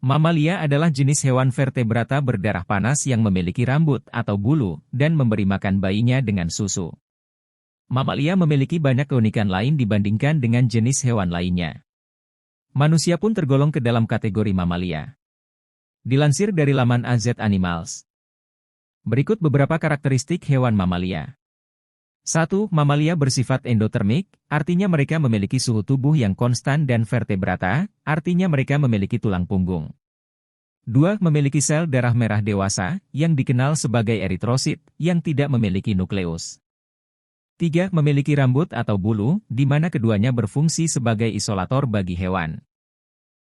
Mamalia adalah jenis hewan vertebrata berdarah panas yang memiliki rambut atau bulu dan memberi makan bayinya dengan susu. Mamalia memiliki banyak keunikan lain dibandingkan dengan jenis hewan lainnya. Manusia pun tergolong ke dalam kategori mamalia. Dilansir dari laman AZ Animals. Berikut beberapa karakteristik hewan mamalia. 1. Mamalia bersifat endotermik, artinya mereka memiliki suhu tubuh yang konstan dan vertebrata, artinya mereka memiliki tulang punggung. 2. Memiliki sel darah merah dewasa, yang dikenal sebagai eritrosit, yang tidak memiliki nukleus. 3. Memiliki rambut atau bulu, di mana keduanya berfungsi sebagai isolator bagi hewan.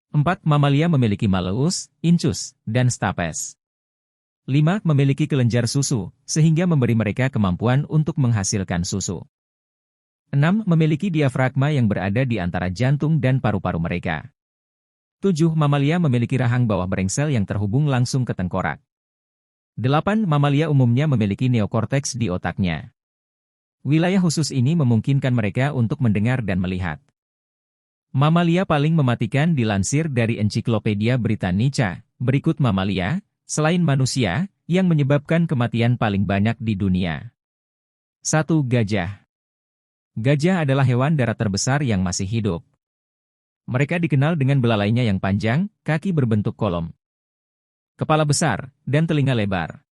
4. Mamalia memiliki malleus, incus, dan stapes. 5. Memiliki kelenjar susu, sehingga memberi mereka kemampuan untuk menghasilkan susu. 6. Memiliki diafragma yang berada di antara jantung dan paru-paru mereka. 7. Mamalia memiliki rahang bawah brengsel yang terhubung langsung ke tengkorak. 8. Mamalia umumnya memiliki neokorteks di otaknya. Wilayah khusus ini memungkinkan mereka untuk mendengar dan melihat. Mamalia paling mematikan dilansir dari Ensiklopedia Britannica. Berikut mamalia, selain manusia, yang menyebabkan kematian paling banyak di dunia. 1. Gajah. Gajah adalah hewan darat terbesar yang masih hidup. Mereka dikenal dengan belalainya yang panjang, kaki berbentuk kolom, kepala besar, dan telinga lebar.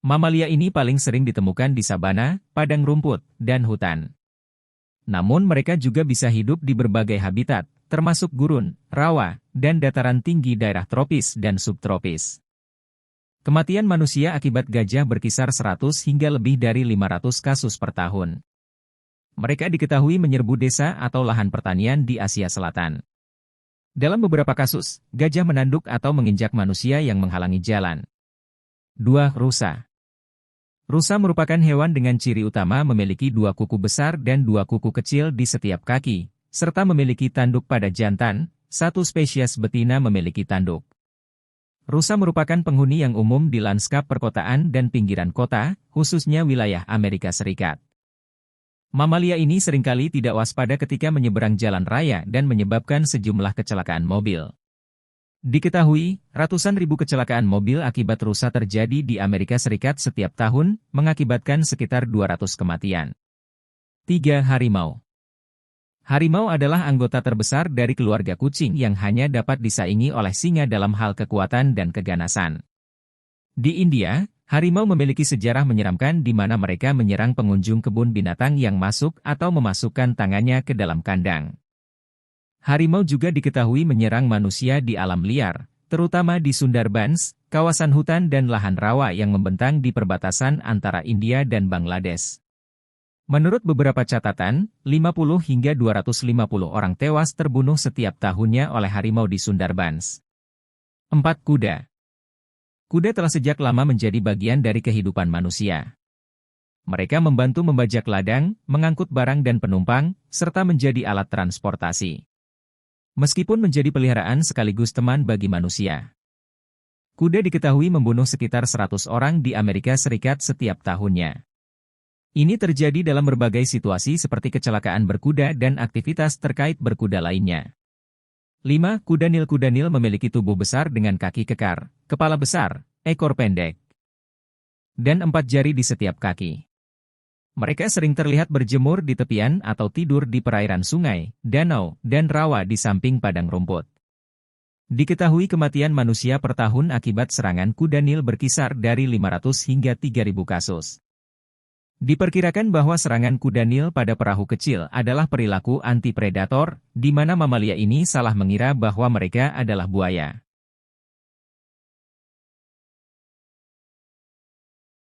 Mamalia ini paling sering ditemukan di sabana, padang rumput, dan hutan. Namun mereka juga bisa hidup di berbagai habitat, termasuk gurun, rawa, dan dataran tinggi daerah tropis dan subtropis. Kematian manusia akibat gajah berkisar 100 hingga lebih dari 500 kasus per tahun. Mereka diketahui menyerbu desa atau lahan pertanian di Asia Selatan. Dalam beberapa kasus, gajah menanduk atau menginjak manusia yang menghalangi jalan. 2. Rusa. Rusa merupakan hewan dengan ciri utama memiliki 2 kuku besar dan 2 kuku kecil di setiap kaki, serta memiliki tanduk pada jantan. 1 spesies betina memiliki tanduk. Rusa merupakan penghuni yang umum di lanskap perkotaan dan pinggiran kota, khususnya wilayah Amerika Serikat. Mamalia ini seringkali tidak waspada ketika menyeberang jalan raya dan menyebabkan sejumlah kecelakaan mobil. Diketahui, ratusan ribu kecelakaan mobil akibat rusa terjadi di Amerika Serikat setiap tahun, mengakibatkan sekitar 200 kematian. 3. Harimau. Harimau adalah anggota terbesar dari keluarga kucing yang hanya dapat disaingi oleh singa dalam hal kekuatan dan keganasan. Di India, harimau memiliki sejarah menyeramkan di mana mereka menyerang pengunjung kebun binatang yang masuk atau memasukkan tangannya ke dalam kandang. Harimau juga diketahui menyerang manusia di alam liar, terutama di Sundarbans, kawasan hutan dan lahan rawa yang membentang di perbatasan antara India dan Bangladesh. Menurut beberapa catatan, 50 hingga 250 orang tewas terbunuh setiap tahunnya oleh harimau di Sundarbans. 4. Kuda. Kuda telah sejak lama menjadi bagian dari kehidupan manusia. Mereka membantu membajak ladang, mengangkut barang dan penumpang, serta menjadi alat transportasi. Meskipun menjadi peliharaan sekaligus teman bagi manusia. Kuda diketahui membunuh sekitar 100 orang di Amerika Serikat setiap tahunnya. Ini terjadi dalam berbagai situasi seperti kecelakaan berkuda dan aktivitas terkait berkuda lainnya. 5. Kudanil. Kudanil memiliki tubuh besar dengan kaki kekar, kepala besar, ekor pendek, dan 4 jari di setiap kaki. Mereka sering terlihat berjemur di tepian atau tidur di perairan sungai, danau, dan rawa di samping padang rumput. Diketahui kematian manusia per tahun akibat serangan kudanil berkisar dari 500 hingga 3.000 kasus. Diperkirakan bahwa serangan kudanil pada perahu kecil adalah perilaku anti-predator, di mana mamalia ini salah mengira bahwa mereka adalah buaya.